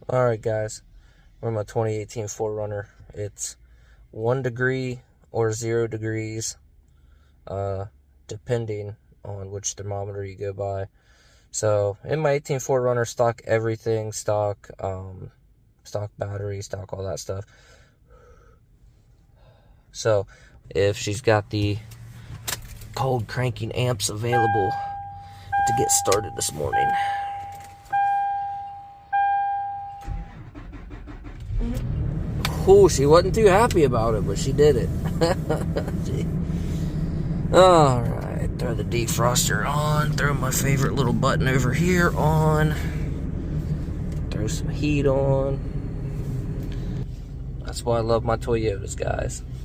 Alright guys, we're in my 2018 4Runner. It's 1 degree or 0 degrees, depending on which thermometer you go by. So in my 18 4Runner, stock everything, stock battery, stock all that stuff. So if she's got the cold cranking amps available to get started this morning. Oh, she wasn't too happy about it, but she did it. Alright, throw the defroster on, throw my favorite little button over here on, throw some heat on. That's why I love my Toyotas, guys.